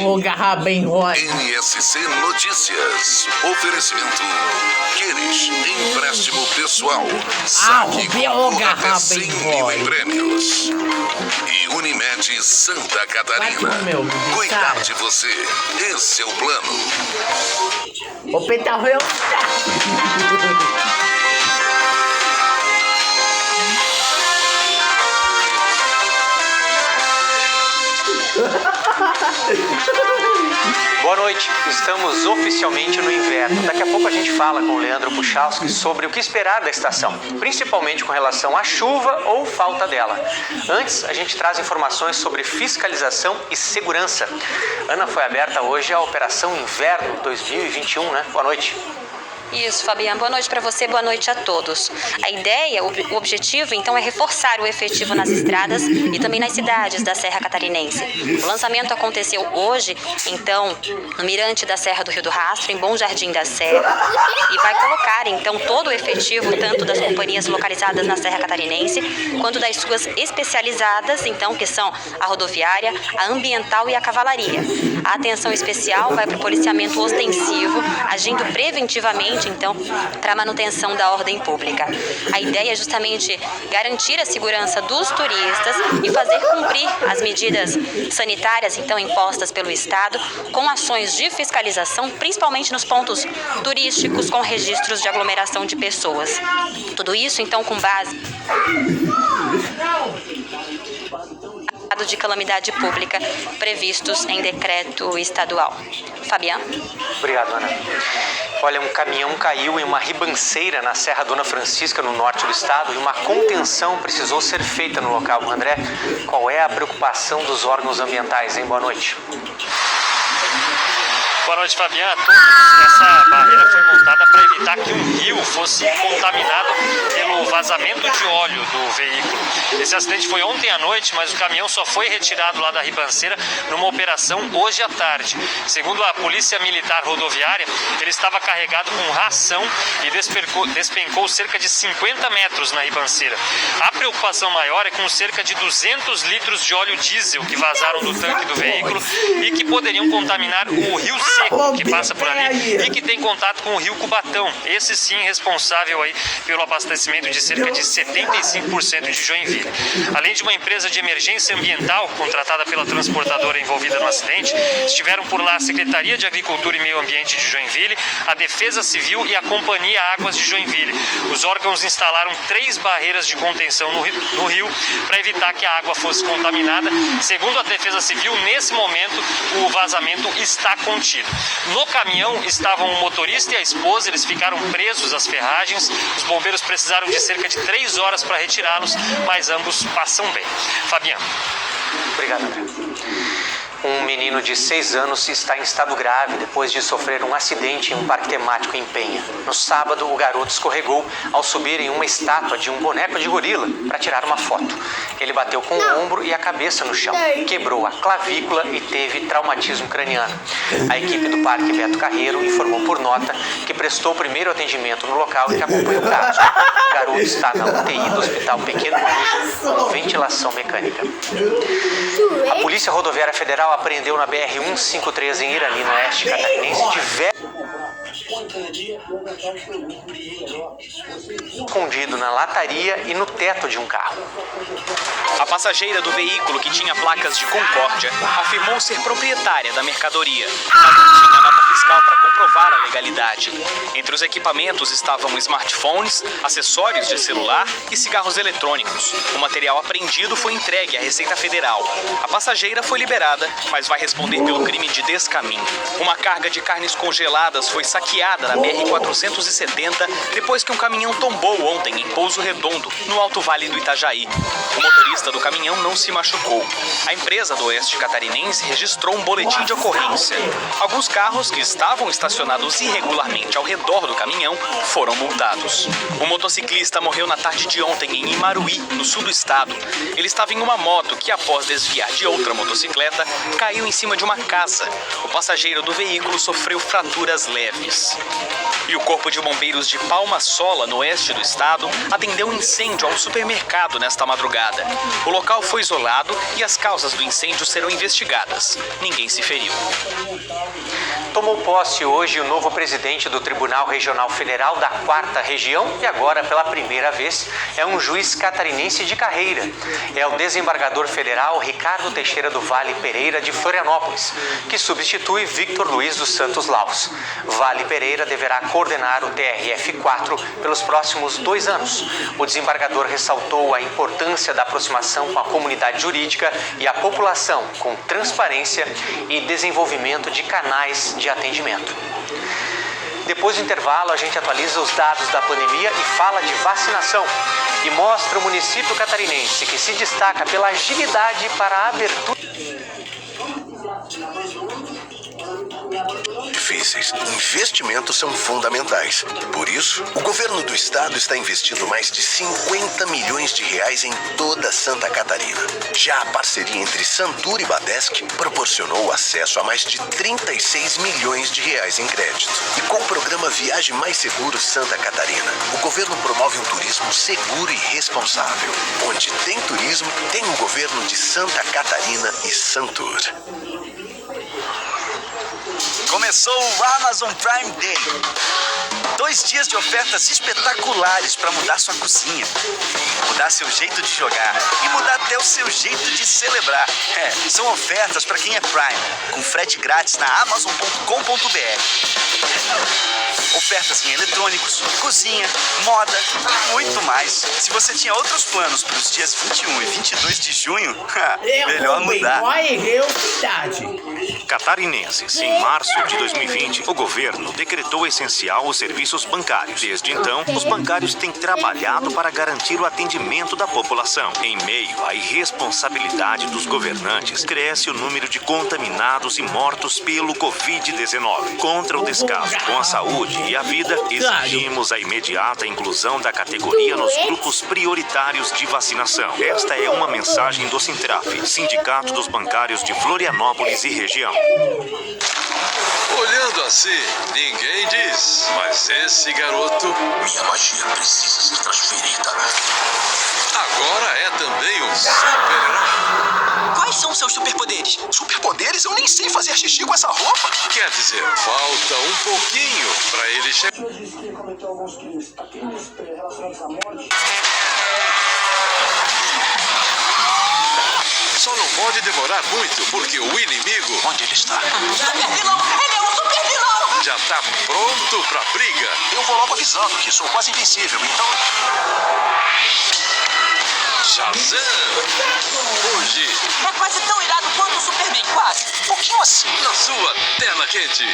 o garra bem rosa. NSC Notícias. Oferecimento Queres, empréstimo pessoal. Saque com até 100 mil em prêmios. E Unimed Santa Catarina. Cuidar de você. Esse é o plano. O Petarreu. Boa noite, estamos oficialmente no inverno. Daqui a pouco a gente fala com o Leandro Puchalski sobre o que esperar da estação, principalmente com relação à chuva ou falta dela. Antes, a gente traz informações sobre fiscalização e segurança. Ana, foi aberta hoje a Operação Inverno 2021, né? Boa noite. Isso, Fabiano. Boa noite para você, boa noite a todos. A ideia, o objetivo, então, é reforçar o efetivo nas estradas e também nas cidades da Serra Catarinense. O lançamento aconteceu hoje, então, no Mirante da Serra do Rio do Rastro, em Bom Jardim da Serra, e vai colocar, então, todo o efetivo, tanto das companhias localizadas na Serra Catarinense, quanto das suas especializadas, então, que são a rodoviária, a ambiental e a cavalaria. A atenção especial vai para o policiamento ostensivo, agindo preventivamente, então, para a manutenção da ordem pública. A ideia é justamente garantir a segurança dos turistas e fazer cumprir as medidas sanitárias, então, impostas pelo Estado, com ações de fiscalização, principalmente nos pontos turísticos com registros de aglomeração de pessoas. Tudo isso, então, com base de calamidade pública previstos em decreto estadual. Fabiano. Obrigado, Ana. Olha, um caminhão caiu em uma ribanceira na Serra Dona Francisca, no norte do estado, e uma contenção precisou ser feita no local. André, qual é a preocupação dos órgãos ambientais, hein? Boa noite. Boa noite, Fabiano. Essa barreira foi montada para evitar que um rio fosse contaminado pelo vazamento de óleo do veículo. Esse acidente foi ontem à noite, mas o caminhão só foi retirado lá da ribanceira numa operação hoje à tarde. Segundo a Polícia Militar Rodoviária, ele estava carregado com ração e despencou cerca de 50 metros na ribanceira. A preocupação maior é com cerca de 200 litros de óleo diesel que vazaram do tanque do veículo e que poderiam contaminar o rio Seco, que passa por ali e que tem contato com o rio Cubatão. Esse sim responsável aí pelo abastecimento de cerca de 75% de Joinville. Além de uma empresa de emergência ambiental contratada pela transportadora envolvida no acidente, estiveram por lá a Secretaria de Agricultura e Meio Ambiente de Joinville, a Defesa Civil e a Companhia Águas de Joinville. Os órgãos instalaram 3 barreiras de contenção no rio para evitar que a água fosse contaminada. Segundo a Defesa Civil, nesse momento o vazamento está contido. No caminhão estavam o motorista e a esposa, eles ficaram presos às ferragens. Os bombeiros precisaram de cerca de 3 horas para retirá-los, mas ambos passam bem. Fabiano. Obrigado, André. Um menino de 6 anos está em estado grave depois de sofrer um acidente em um parque temático em Penha. No sábado, o garoto escorregou ao subir em uma estátua de um boneco de gorila para tirar uma foto. Ele bateu com o ombro e a cabeça no chão, quebrou a clavícula e teve traumatismo craniano. A equipe do Parque Beto Carreiro informou por nota que prestou o primeiro atendimento no local e que acompanha o caso. O garoto está na UTI do Hospital Pequeno Búzios com ventilação mecânica. A Polícia Rodoviária Federal apreendeu na BR-153 em Irani, no oeste catarinense, escondido na lataria e no teto de um carro. A passageira do veículo, que tinha placas de Concórdia, afirmou ser proprietária da mercadoria, mas não tinha nota fiscal para comprovar a legalidade. Entre os equipamentos estavam smartphones, acessórios de celular e cigarros eletrônicos. O material apreendido foi entregue à Receita Federal. A passageira foi liberada, mas vai responder pelo crime de descaminho. Uma carga de carnes congeladas foi saqueada na BR-470 depois que um caminhão tombou ontem em Pouso Redondo, no Alto Vale do Itajaí. O motorista do caminhão não se machucou. A empresa do oeste catarinense registrou um boletim de ocorrência. Alguns carros que estavam estacionados irregularmente ao redor do caminhão foram multados. O motociclista morreu na tarde de ontem em Imaruí, no sul do estado. Ele estava em uma moto que, após desviar de outra motocicleta, caiu em cima de uma casa. O passageiro do veículo sofreu fraturas leves. E o Corpo de Bombeiros de Palma Sola, no oeste do estado, atendeu um incêndio ao supermercado nesta madrugada. O local foi isolado e as causas do incêndio serão investigadas. Ninguém se feriu. Tomou posse hoje o novo presidente do Tribunal Regional Federal da 4ª Região e agora, pela primeira vez, é um juiz catarinense de carreira. É o desembargador federal Ricardo Teixeira do Vale Pereira de Florianópolis, que substitui Victor Luiz dos Santos Laus. Vale Pereira deverá coordenar o TRF4 pelos próximos 2 anos. O desembargador ressaltou a importância da aproximação com a comunidade jurídica e a população, com transparência e desenvolvimento de canais de atendimento. Depois do intervalo, a gente atualiza os dados da pandemia e fala de vacinação. E mostra o município catarinense que se destaca pela agilidade para a abertura. Difíceis. Investimentos são fundamentais. Por isso, o governo do estado está investindo mais de 50 milhões de reais em toda Santa Catarina. Já a parceria entre Santur e Badesc proporcionou acesso a mais de 36 milhões de reais em crédito. E com o programa Viagem Mais Seguro Santa Catarina, o governo promove um turismo seguro e responsável. Onde tem turismo, tem o governo de Santa Catarina e Santur. Começou o Amazon Prime Day. 2 dias de ofertas espetaculares para mudar sua cozinha, mudar seu jeito de jogar e mudar até o seu jeito de celebrar. São ofertas para quem é Prime, com frete grátis na Amazon.com.br. Ofertas em eletrônicos, cozinha, moda e muito mais. Se você tinha outros planos para os dias 21 e 22 de junho, melhor mudar. Catarinenses, em março de 2020, o governo decretou essencial os serviços bancários. Desde então, os bancários têm trabalhado para garantir o atendimento da população. Em meio à irresponsabilidade dos governantes, cresce o número de contaminados e mortos pelo Covid-19. Contra o descaso com a saúde e a vida, exigimos a imediata inclusão da categoria nos grupos prioritários de vacinação. Esta é uma mensagem do Sintraf, Sindicato dos Bancários de Florianópolis e região. Olhando assim, ninguém diz, mas esse garoto... Minha magia precisa ser transferida. Agora é também um super-herói. Quais são seus superpoderes? Superpoderes? Eu nem sei fazer xixi com essa roupa. Quer dizer, falta um pouquinho pra ele chegar... Só não pode demorar muito, porque o inimigo... Onde ele está? Supervilão! Ele é um supervilão! Já tá pronto pra briga. Eu vou logo avisando que sou quase invencível, então... Shazam! Hoje, É quase tão irado quanto o Superman, quase. Um pouquinho assim. na sua tela quente.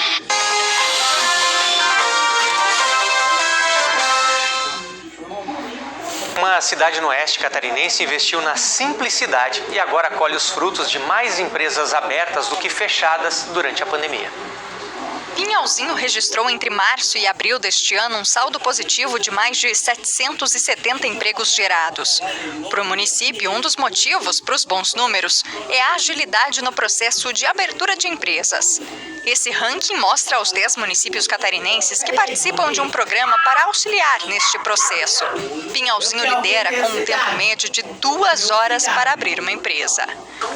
Uma cidade no oeste catarinense investiu na simplicidade e agora colhe os frutos de mais empresas abertas do que fechadas durante a pandemia. Pinhalzinho registrou entre março e abril deste ano um saldo positivo de mais de 770 empregos gerados. Para o município, um dos motivos para os bons números é a agilidade no processo de abertura de empresas. Esse ranking mostra aos 10 municípios catarinenses que participam de um programa para auxiliar neste processo. Pinhalzinho lidera com um tempo médio de 2 horas para abrir uma empresa.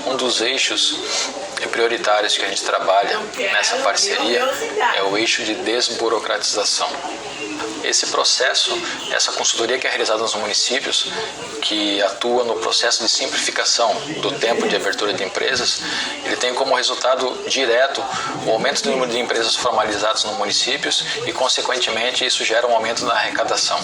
Um dos eixos prioritários que a gente trabalha nessa parceria é o eixo de desburocratização. Esse processo, essa consultoria que é realizada nos municípios, que atua no processo de simplificação do tempo de abertura de empresas, ele tem como resultado direto o aumento do número de empresas formalizadas nos municípios e, consequentemente, isso gera um aumento na arrecadação.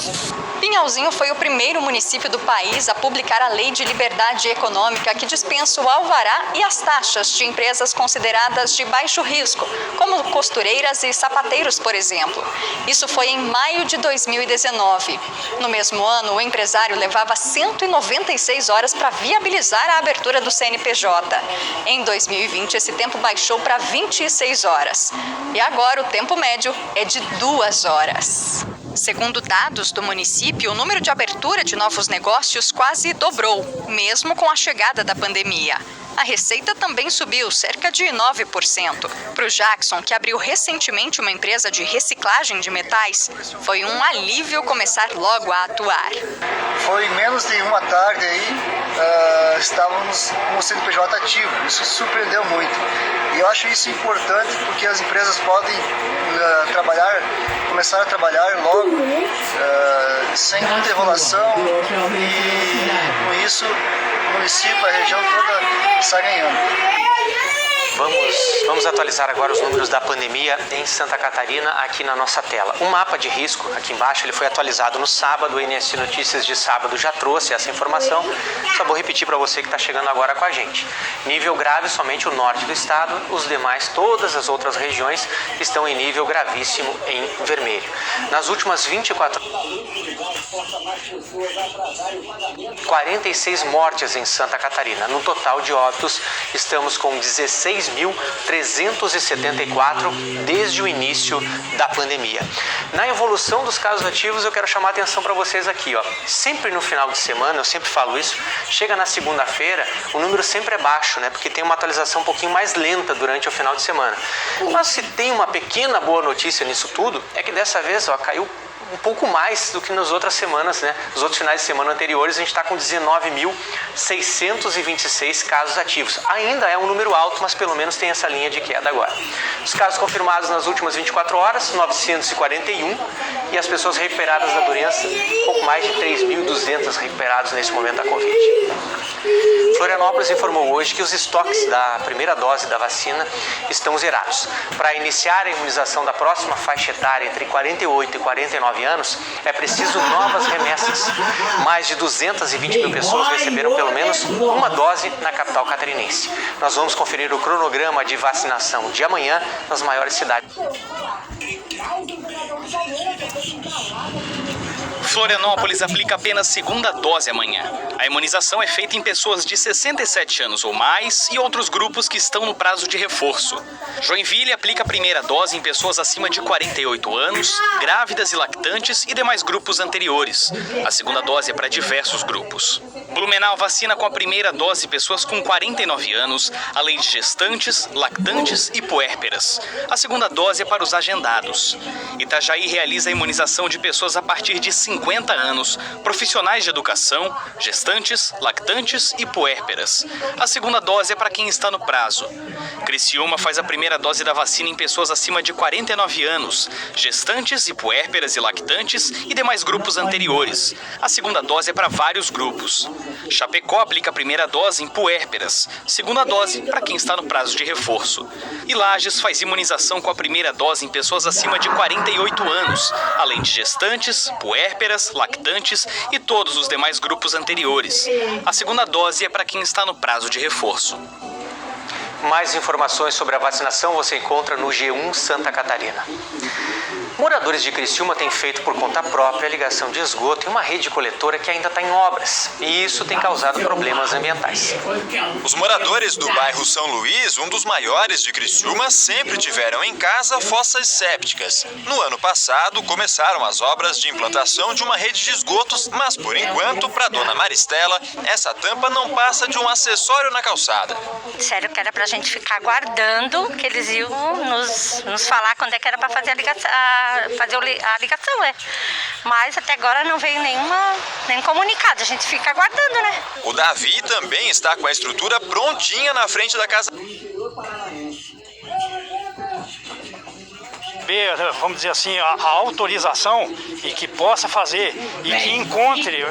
Pinhalzinho foi o primeiro município do país a publicar a Lei de Liberdade Econômica, que dispensa o alvará e as taxas de empresas consideradas de baixo risco, como costureiras e sapateiros, por exemplo. Isso foi em maio de 2019. No mesmo ano, o empresário levava 196 horas para viabilizar a abertura do CNPJ. Em 2020, esse tempo baixou para 26 horas. E agora o tempo médio é de 2 horas. Segundo dados do município, o número de abertura de novos negócios quase dobrou, mesmo com a chegada da pandemia. A receita também subiu cerca de 9%. Para o Jackson, que abriu recentemente uma empresa de reciclagem de metais, foi um alívio começar logo a atuar. Foi menos de uma tarde aí, estávamos com o CNPJ ativo. Isso surpreendeu muito. E eu acho isso importante porque as empresas podem começar a trabalhar logo, sem muita enrolação, e com isso o município, a região toda está ganhando. Vamos atualizar agora os números da pandemia em Santa Catarina aqui na nossa tela. O mapa de risco, aqui embaixo, ele foi atualizado no sábado. O NS Notícias de sábado já trouxe essa informação. Só vou repetir para você que está chegando agora com a gente. Nível grave somente o norte do estado. Os demais, todas as outras regiões, estão em nível gravíssimo em vermelho. Nas últimas 24 46 mortes em Santa Catarina. No total de óbitos, estamos com 16.374 desde o início da pandemia. Na evolução dos casos ativos, eu quero chamar a atenção para vocês aqui, ó. Sempre no final de semana, eu sempre falo isso, chega na segunda-feira, o número sempre é baixo, né? Porque tem uma atualização um pouquinho mais lenta durante o final de semana. Mas se tem uma pequena boa notícia nisso tudo, é que dessa vez, ó, caiu um pouco mais do que nas outras semanas, né? Nos outros finais de semana anteriores, a gente está com 19.626 casos ativos. Ainda é um número alto, mas pelo menos tem essa linha de queda agora. Os casos confirmados nas últimas 24 horas, 941, e as pessoas recuperadas da doença, pouco mais de 3.200 recuperados nesse momento da Covid. Florianópolis informou hoje que os estoques da primeira dose da vacina estão zerados. Para iniciar a imunização da próxima faixa etária entre 48 e 49 anos, é preciso novas remessas. Mais de 220 mil pessoas receberam pelo menos uma dose na capital catarinense. Nós vamos conferir o cronograma de vacinação de amanhã nas maiores cidades. Florianópolis aplica apenas segunda dose amanhã. A imunização é feita em pessoas de 67 anos ou mais e outros grupos que estão no prazo de reforço. Joinville aplica a primeira dose em pessoas acima de 48 anos, grávidas e lactantes e demais grupos anteriores. A segunda dose é para diversos grupos. Blumenau vacina com a primeira dose pessoas com 49 anos, além de gestantes, lactantes e puérperas. A segunda dose é para os agendados. Itajaí realiza a imunização de pessoas a partir de 50 anos, profissionais de educação, gestantes, lactantes e puérperas. A segunda dose é para quem está no prazo. Criciúma faz a primeira dose da vacina em pessoas acima de 49 anos, gestantes e puérperas e lactantes e demais grupos anteriores. A segunda dose é para vários grupos. Chapecó aplica a primeira dose em puérperas, segunda dose para quem está no prazo de reforço. E Lages faz imunização com a primeira dose em pessoas acima de 48 anos, além de gestantes, puérperas, lactantes e todos os demais grupos anteriores. A segunda dose é para quem está no prazo de reforço. Mais informações sobre a vacinação você encontra no G1 Santa Catarina. Moradores de Criciúma têm feito por conta própria a ligação de esgoto em uma rede coletora que ainda está em obras, e isso tem causado problemas ambientais. Os moradores do bairro São Luís, um dos maiores de Criciúma, sempre tiveram em casa fossas sépticas. No ano passado, começaram as obras de implantação de uma rede de esgotos, mas por enquanto, para dona Maristela, essa tampa não passa de um acessório na calçada. Disseram que era para a gente ficar aguardando, que eles iam nos falar quando é que era para fazer a ligação. Mas até agora não veio nenhum comunicado, a gente fica aguardando, né? O Davi também está com a estrutura prontinha na frente da casa. Vamos dizer assim, a autorização e que possa fazer e que encontre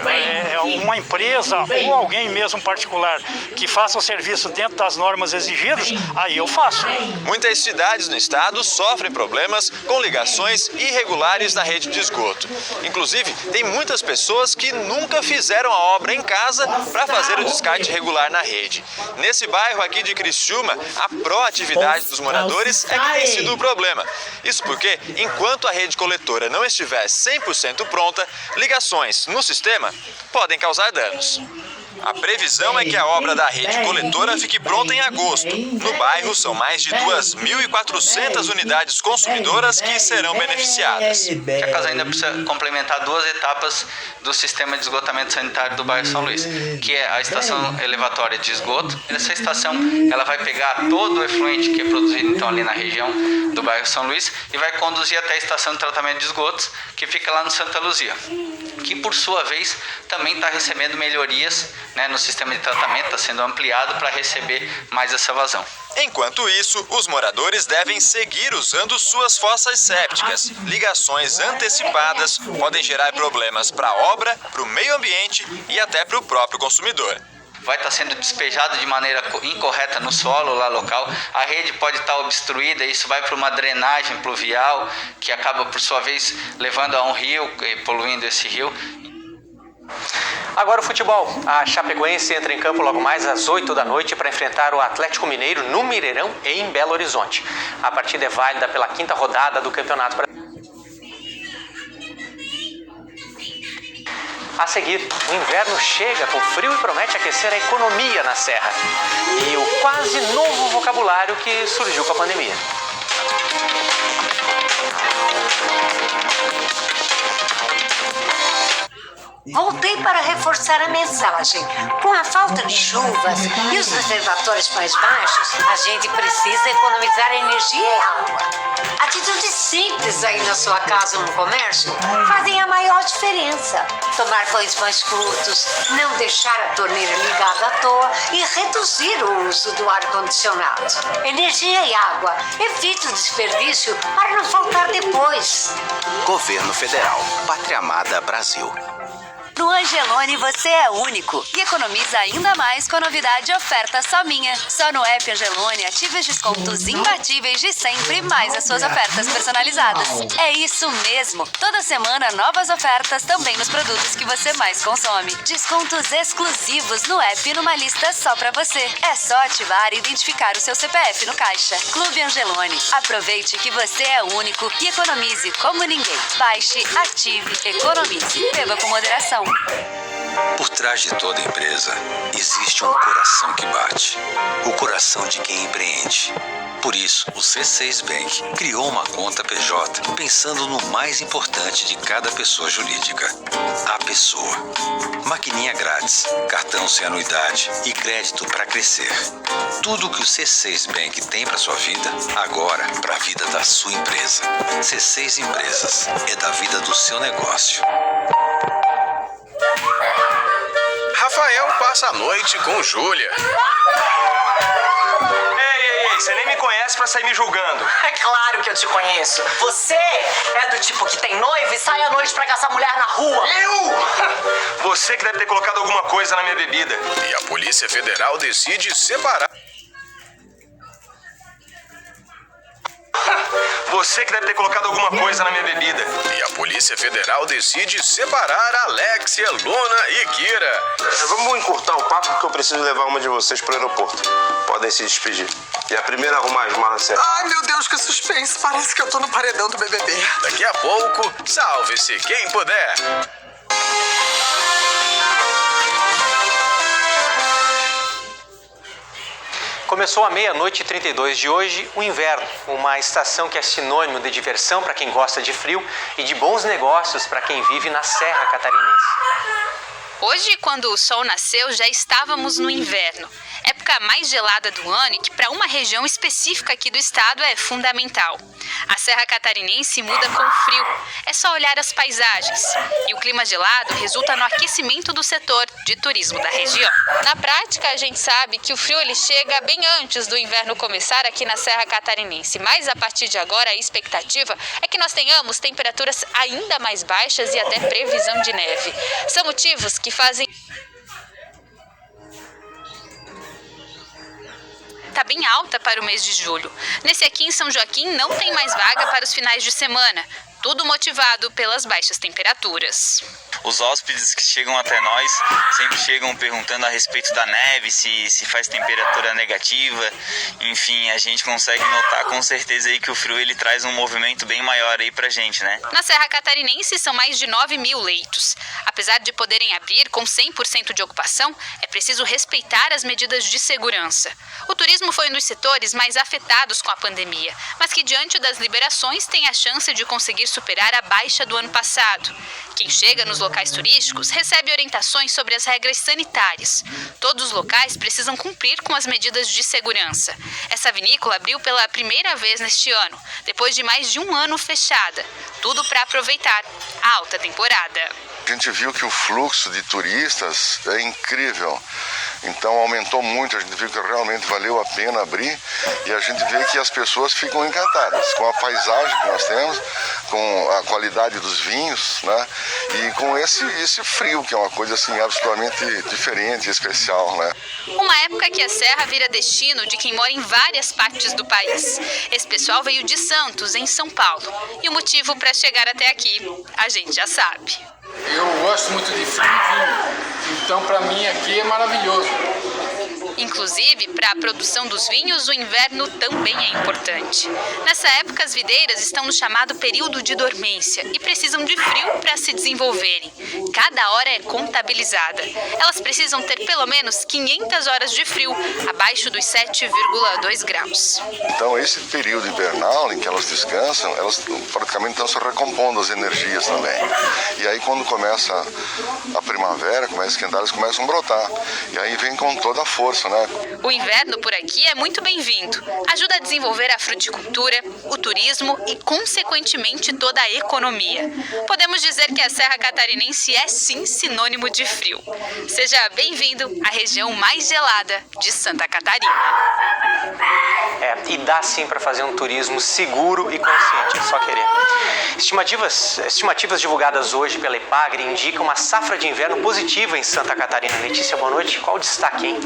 uma empresa ou alguém mesmo particular que faça o serviço dentro das normas exigidas, aí eu faço. Muitas cidades no estado sofrem problemas com ligações irregulares na rede de esgoto. Inclusive, tem muitas pessoas que nunca fizeram a obra em casa para fazer o descarte regular na rede. Nesse bairro aqui de Criciúma, a proatividade dos moradores é que tem sido o problema. Isso porque, enquanto a rede coletora não estiver 100% pronta, ligações no sistema podem causar danos. A previsão é que a obra da rede coletora fique pronta em agosto. No bairro, são mais de 2.400 unidades consumidoras que serão beneficiadas. A casa ainda precisa complementar 2 etapas do sistema de esgotamento sanitário do bairro São Luís, que é a estação elevatória de esgoto. Essa estação ela vai pegar todo o efluente que é produzido então ali na região do bairro São Luís e vai conduzir até a estação de tratamento de esgotos, que fica lá no Santa Luzia, que por sua vez também está recebendo melhorias, né, no sistema de tratamento, está sendo ampliado para receber mais essa vazão. Enquanto isso, os moradores devem seguir usando suas fossas sépticas. Ligações antecipadas podem gerar problemas para a obra, para o meio ambiente e até para o próprio consumidor. Vai estar sendo despejado de maneira incorreta no solo lá local, a rede pode estar obstruída, isso vai para uma drenagem pluvial, que acaba por sua vez levando a um rio e poluindo esse rio. Agora o futebol. A Chapecoense entra em campo logo mais às 8 da noite para enfrentar o Atlético Mineiro no Mineirão em Belo Horizonte. A partida é válida pela 5ª rodada do Campeonato Brasileiro. A seguir, o inverno chega com frio e promete aquecer a economia na Serra. E o quase novo vocabulário que surgiu com a pandemia. Voltei para reforçar a mensagem. Com a falta de chuvas e os reservatórios mais baixos, a gente precisa economizar energia e água. Atitudes simples aí na sua casa ou no comércio fazem a maior diferença. Tomar banhos mais curtos, não deixar a torneira ligada à toa e reduzir o uso do ar-condicionado. Energia e água. Evite o desperdício para não faltar depois. Governo Federal. Pátria Amada Brasil. No Angelone você é único e economiza ainda mais com a novidade Oferta Só Minha. Só no app Angelone ative os descontos imbatíveis de sempre, mais as suas ofertas personalizadas. É isso mesmo! Toda semana novas ofertas também nos produtos que você mais consome. Descontos exclusivos no app e numa lista só pra você. É só ativar e identificar o seu CPF no caixa. Clube Angelone. Aproveite que você é único e economize como ninguém. Baixe, ative, economize. Beba com moderação. Por trás de toda empresa, existe um coração que bate. O coração de quem empreende. Por isso, o C6 Bank criou uma conta PJ pensando no mais importante de cada pessoa jurídica, a pessoa. Maquininha grátis, cartão sem anuidade e crédito para crescer. Tudo que o C6 Bank tem para sua vida, agora para a vida da sua empresa. C6 Empresas é da vida do seu negócio. Rafael passa a noite com Júlia. Ei, você nem me conhece pra sair me julgando. É claro que eu te conheço. Você é do tipo que tem noiva e sai à noite pra caçar mulher na rua. Eu? Você que deve ter colocado alguma coisa na minha bebida. E a Polícia Federal decide separar. Você que deve ter colocado alguma coisa na minha bebida. E a Polícia Federal decide separar Alexia, Luna e Kira. Vamos encurtar o papo porque eu preciso levar uma de vocês pro aeroporto. Podem se despedir. E a primeira a arrumar as malas certas. Ai, meu Deus, que suspense. Parece que eu tô no paredão do BBB. Daqui a pouco, salve-se quem puder. Começou à 00:32 de hoje o inverno, uma estação que é sinônimo de diversão para quem gosta de frio e de bons negócios para quem vive na Serra Catarinense. Hoje, quando o sol nasceu, já estávamos no inverno. Época mais gelada do ano e que para uma região específica aqui do estado é fundamental. A Serra Catarinense muda com frio. É só olhar as paisagens. E o clima gelado resulta no aquecimento do setor de turismo da região. Na prática, a gente sabe que o frio ele chega bem antes do inverno começar aqui na Serra Catarinense. Mas a partir de agora, a expectativa é que nós tenhamos temperaturas ainda mais baixas e até previsão de neve. São motivos que fazem... Está bem alta para o mês de julho. Nesse aqui em São Joaquim não tem mais vaga para os finais de semana. Tudo motivado pelas baixas temperaturas. Os hóspedes que chegam até nós sempre chegam perguntando a respeito da neve, se faz temperatura negativa. Enfim, a gente consegue notar com certeza aí que o frio ele traz um movimento bem maior aí pra gente, né? Na Serra Catarinense são mais de 9.000 leitos. Apesar de poderem abrir com 100% de ocupação, é preciso respeitar as medidas de segurança. O turismo foi um dos setores mais afetados com a pandemia, mas que diante das liberações tem a chance de conseguir superar a baixa do ano passado. Quem chega nos locais turísticos recebe orientações sobre as regras sanitárias. Todos os locais precisam cumprir com as medidas de segurança. Essa vinícola abriu pela primeira vez neste ano, depois de mais de um ano fechada. Tudo para aproveitar a alta temporada. A gente viu que o fluxo de turistas é incrível. Então aumentou muito, a gente viu que realmente valeu a pena abrir e a gente vê que as pessoas ficam encantadas com a paisagem que nós temos, com a qualidade dos vinhos, né? E com esse frio, que é uma coisa assim absolutamente diferente e especial, né? Uma época que a Serra vira destino de quem mora em várias partes do país. Esse pessoal veio de Santos, em São Paulo. E o motivo para chegar até aqui, a gente já sabe. Eu gosto muito de frio, então para mim aqui é maravilhoso. Inclusive, para a produção dos vinhos, o inverno também é importante. Nessa época, as videiras estão no chamado período de dormência e precisam de frio para se desenvolverem. Cada hora é contabilizada. Elas precisam ter pelo menos 500 horas de frio, abaixo dos 7,2 graus. Então, esse período invernal em que elas descansam, elas praticamente estão se recompondo as energias também. E aí, quando começa a primavera, começa a esquentar, elas começam a brotar. E aí vem com toda a força. O inverno por aqui é muito bem-vindo. Ajuda a desenvolver a fruticultura, o turismo e, consequentemente, toda a economia. Podemos dizer que a Serra Catarinense é, sim, sinônimo de frio. Seja bem-vindo à região mais gelada de Santa Catarina. E dá sim para fazer um turismo seguro e consciente, é só querer. Estimativas divulgadas hoje pela Epagre indicam uma safra de inverno positiva em Santa Catarina. Letícia, boa noite. Qual o destaque, hein?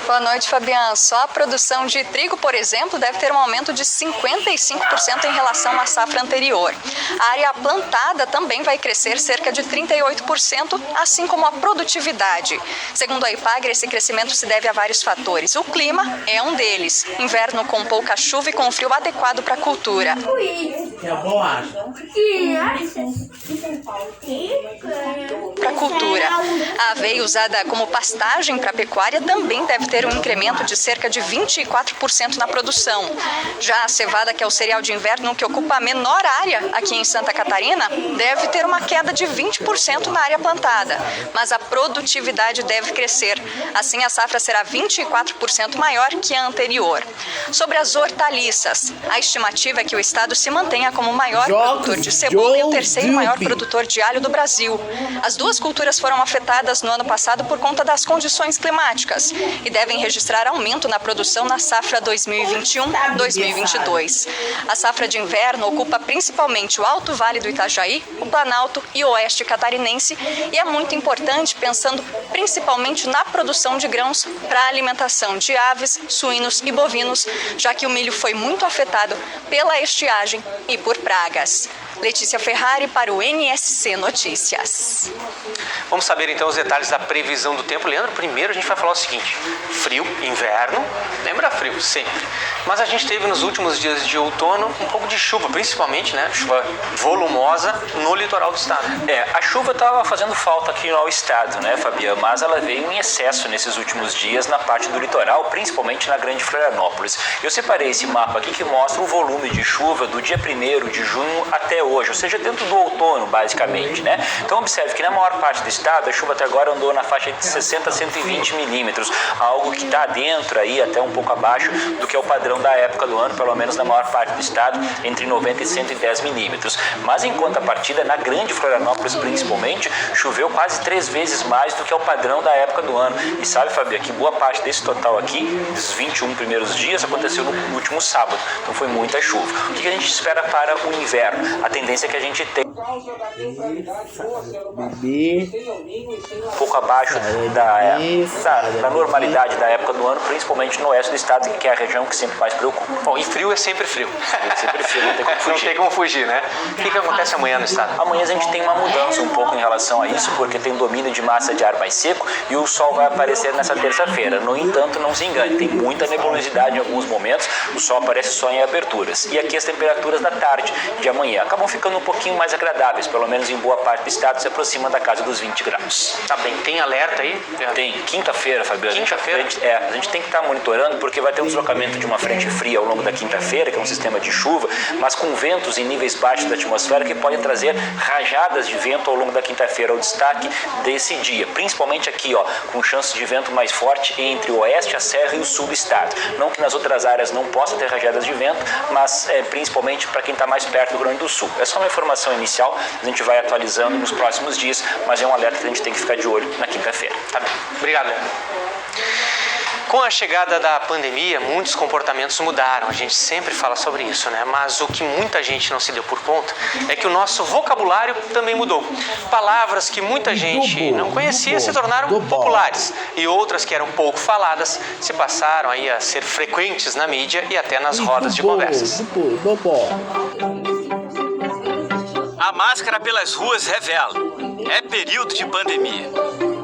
Boa noite, Fabiano. Só a produção de trigo, por exemplo, deve ter um aumento de 55% em relação à safra anterior. A área plantada também vai crescer cerca de 38%, assim como a produtividade. Segundo a Epagre, esse crescimento se deve a vários fatores. O clima é um deles. Inverno com pouca chuva e com frio adequado para a cultura. A aveia usada como pastagem para a pecuária também deve ter um incremento de cerca de 24% na produção. Já a cevada, que é o cereal de inverno que ocupa a menor área aqui em Santa Catarina, deve ter uma queda de 20% na área plantada, mas a produtividade deve crescer. Assim, a safra será 24% maior que a anterior. Sobre as hortaliças, a estimativa é que o estado se mantenha como o maior produtor de cebola e o terceiro maior produtor de alho do Brasil. As duas culturas foram afetadas no ano passado por conta das condições climáticas e devem registrar aumento na produção na safra 2021-2022. A safra de inverno ocupa principalmente o Alto Vale do Itajaí, o Planalto e o Oeste Catarinense e é muito importante pensando principalmente na produção de grãos para a alimentação de aves, suínos e bovinos, já que o milho foi muito afetado pela estiagem e por pragas. Letícia Ferrari para o NSC Notícias. Vamos saber então os detalhes da previsão do tempo. Leandro, primeiro a gente vai falar o seguinte: frio, inverno, lembra frio sempre. Mas a gente teve nos últimos dias de outono um pouco de chuva, principalmente, né? Chuva volumosa no litoral do estado. A chuva estava fazendo falta aqui ao estado, né, Fabiano? Mas ela veio em excesso nesses últimos dias na parte do litoral, principalmente na Grande Florianópolis. Eu separei esse mapa aqui que mostra o volume de chuva do dia 1º de junho até hoje, ou seja, dentro do outono, basicamente, né? Então observe que na maior parte do estado a chuva até agora andou na faixa de 60 a 120 milímetros, algo que está dentro aí, até um pouco abaixo do que é o padrão da época do ano, pelo menos na maior parte do estado, entre 90 e 110 milímetros. Mas em contrapartida, na Grande Florianópolis principalmente, choveu quase 3 vezes mais do que é o padrão da época do ano. E sabe, Fabio, que boa parte desse total aqui, dos 21 primeiros dias, aconteceu no último sábado. Então foi muita chuva. O que a gente espera para o inverno? A tendência que a gente tem um pouco abaixo da normalidade da época do ano, principalmente no oeste do estado, que é a região que sempre mais preocupa. Bom, e frio é sempre frio. É sempre frio, não tem como fugir. Não tem como fugir, né? O que acontece amanhã no estado? Amanhã a gente tem uma mudança um pouco em relação a isso, porque tem um domínio de massa de ar mais seco e o sol vai aparecer nessa terça-feira. No entanto, não se engane, tem muita nebulosidade em alguns momentos, o sol aparece só em aberturas. E aqui as temperaturas da tarde de amanhã acabam ficando um pouquinho mais agradáveis, pelo menos em boa parte do estado se aproxima da casa dos 20 graus. Tá bem, tem alerta aí? Tem, quinta-feira, Fabiano. Quinta-feira? A gente tem que estar monitorando porque vai ter um deslocamento de uma frente fria ao longo da quinta-feira, que é um sistema de chuva, mas com ventos em níveis baixos da atmosfera que podem trazer rajadas de vento ao longo da quinta-feira. O destaque desse dia, principalmente aqui, com chance de vento mais forte entre o oeste, a serra e o sul do estado. Não que nas outras áreas não possa ter rajadas de vento, mas principalmente para quem está mais perto do Rio Grande do Sul. É só uma informação inicial, a gente vai atualizando nos próximos dias, mas é um alerta que a gente tem que ficar de olho na quinta-feira. Tá bem. Obrigado, Leandro. Com a chegada da pandemia, muitos comportamentos mudaram. A gente sempre fala sobre isso, né? Mas o que muita gente não se deu por conta é que o nosso vocabulário também mudou. Palavras que muita gente não conhecia se tornaram populares e outras que eram pouco faladas se passaram aí a ser frequentes na mídia e até nas rodas de conversas. A máscara pelas ruas revela. É período de pandemia.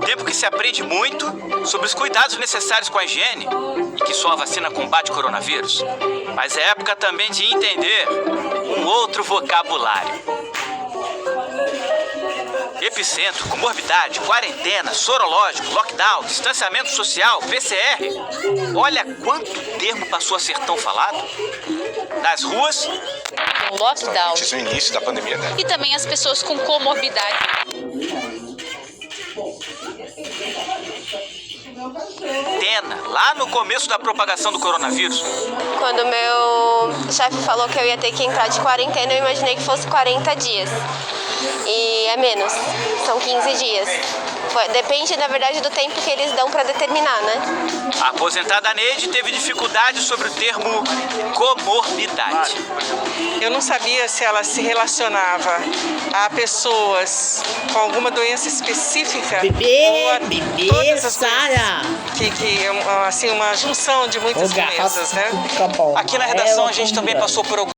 Tempo que se aprende muito sobre os cuidados necessários com a higiene e que só a vacina combate o coronavírus. Mas é época também de entender um outro vocabulário. Epicentro, comorbidade, quarentena, sorológico, lockdown, distanciamento social, PCR. Olha quanto termo passou a ser tão falado. Nas ruas, o lockdown. Isso é o início da pandemia, né? E também as pessoas com comorbidade. lá no começo da propagação do coronavírus. Quando meu chefe falou que eu ia ter que entrar de quarentena, eu imaginei que fosse 40 dias. E é menos, são 15 dias. Depende, na verdade, do tempo que eles dão para determinar, né? A aposentada Neide teve dificuldade sobre o termo comorbidade. Eu não sabia se ela se relacionava a pessoas com alguma doença específica ou a todas as que assim, uma junção de muitas doenças, né? Aqui na redação a gente também passou por alguns